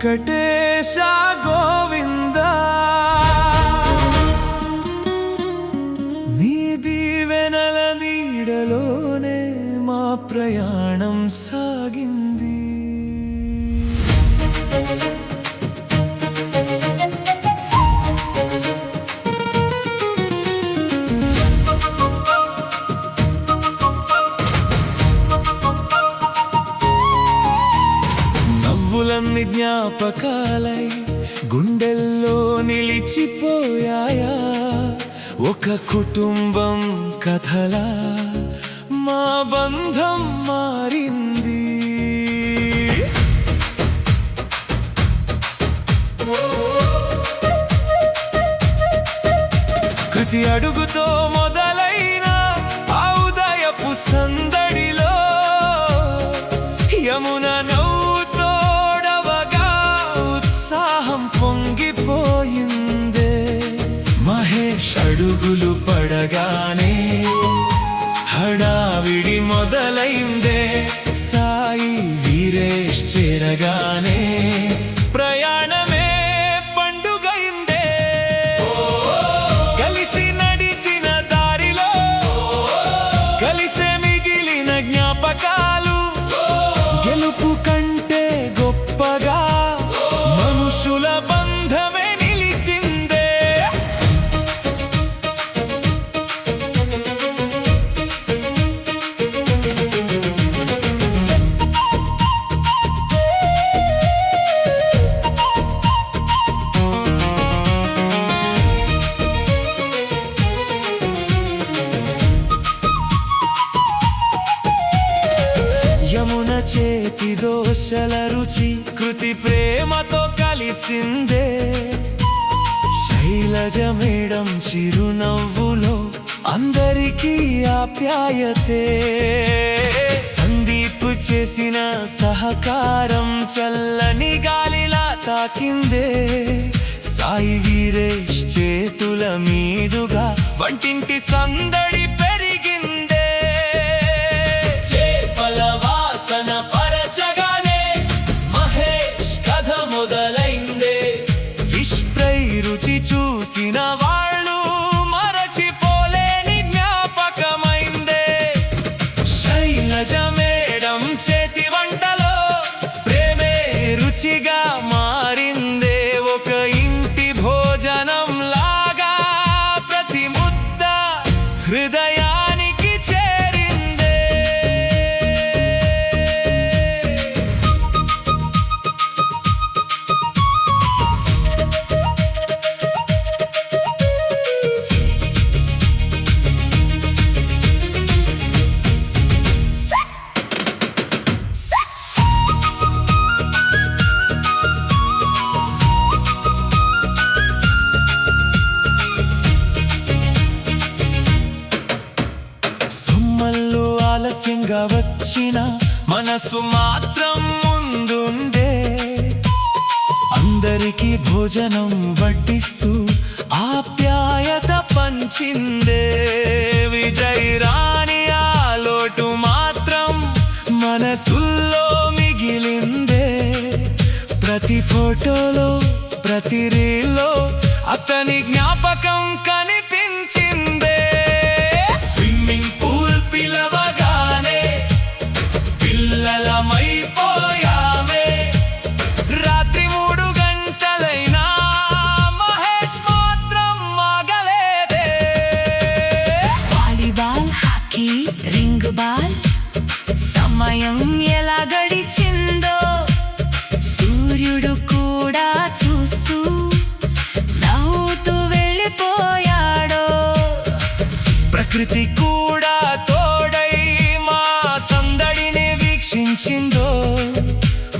వెంకటేశ గోవింద నీ దీవెనల నీడలోనే మా ప్రయాణం సాగింది. నవ్వులన్నీ జ్ఞాపకాలై గుండెల్లో నిలిచిపోయాయా, ఒక కుటుంబం కథలా మా బంధం మారింది. ప్రతి అడుగుతో మొదలైన ఆ ఉదయపు సందడిలో యమున నవ్వుతోడవగా ఉత్సాహం పొంగిపోయిందే. మహేష్ అడుగులు పడగానే హడావిడి మొదలైందే. సాయి వీరేష్ చేరగానే ప్రయాణమే పండుగైందే. కలిసి నడిచిన దారిలో కలిసే మిగిలిన జ్ఞాపకాలు, గెలుపు కంటే గొప్పగా మనుషుల బంధమే నిలిచిందే. యమున చేతి దోశల రుచి కృతి ప్రేమతో కలిసిందే. శైలజ మేడం చిరునవ్వులో అందరికీ ఆప్యాయతే. సందీప్ చేసిన సహకారం చల్లని గాలిలా తాకిందే. సాయి వీరేష్ చేతుల మీదుగా వంటింటి సందడి పెరిగిందే. చేపల వాసన పరచగానే మహేష్ కథ మొదలైందే. ఫిష్ ఫ్రై రుచి చూసిన వాళ్ళు మరచిపోలేని జ్ఞాపకమైందే. శైలజ మేడం చేతి వంటలో ప్రేమే రుచిగా మారిందే. ఒక ఇంటి భోజనం లాగా ప్రతి ముద్ద హృదయానికి చేరిందే. సొమ్మల్లో ఆలస్యంగా వచ్చిన మనసు మాత్రం ముందుండే. అందరికీ భోజనం వడ్డిస్తూ ఆప్యాయత పంచిందే. విజయ్ రాణి ఆ లోటు మాత్రం మనసుల్లో మిగిలిందే. ప్రతి ఫోటోలో ప్రతి రీల్లో అతని జ్ఞాపకం కనిపించిందే. స్విమ్మింగ్ పూల్ పిలవగానే పిల్లలమైపోయామే. రాత్రి 3 గంటలైనా మహేష్ మాత్రం ఆగలేదే. వాలీబాల్, హాకీ, రింగ్ బాల్ సమయం ఎలా గడిచిందో సూర్యుడు కూడా చూస్తూ నవ్వుతూ వెళ్ళిపోయాడో. ప్రకృతి కూడా తోడై మా సందడిని వీక్షించిందో.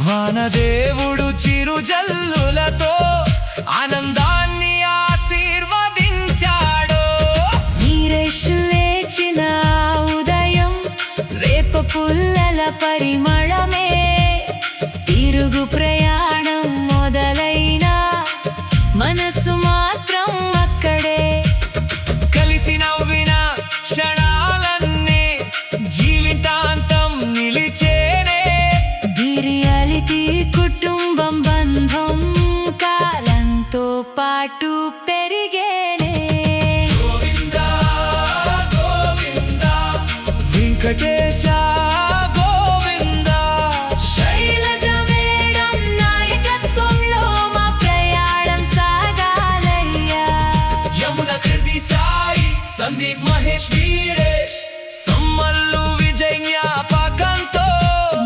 వానదేవుడు చిరుజల్లులతో ఆనందాన్ని ఆశీర్వదించాడో. వీరేష్ లేచిన ఉదయం వేప పుల్లల పరిమళమే. తిరుగు ప్రయాణం మొదలైన మనసు మాత్రం అక్కడే. కలిసి నవ్విన క్షణాలన్నీ జీవితాంతం నిలిచేనే. గిరియాలికి కుటుంబం బంధం వెంకటేశ గోవింద. శైలజ మేడం నాయకత్వంలో మా ప్రయాణం సాగాలయ్యా. యమున కృతి సాయి సందీప్ మహేష్ వీరేష్ సమ్మల్లు విజయ్ జ్ఞాపకంతో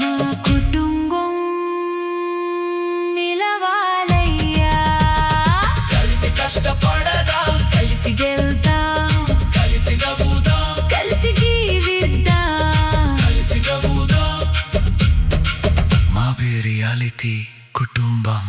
మా కుటుంబం నిలవాలయ్యా. కలిసి కష్టపడదాం, కలిసి గెలుతాం, కలిసి నవ్వుదాం, కలిసి జీవిద్దాం. కలిసి నవ్వుదాం. మా రియాలిటీ కుటుంబం.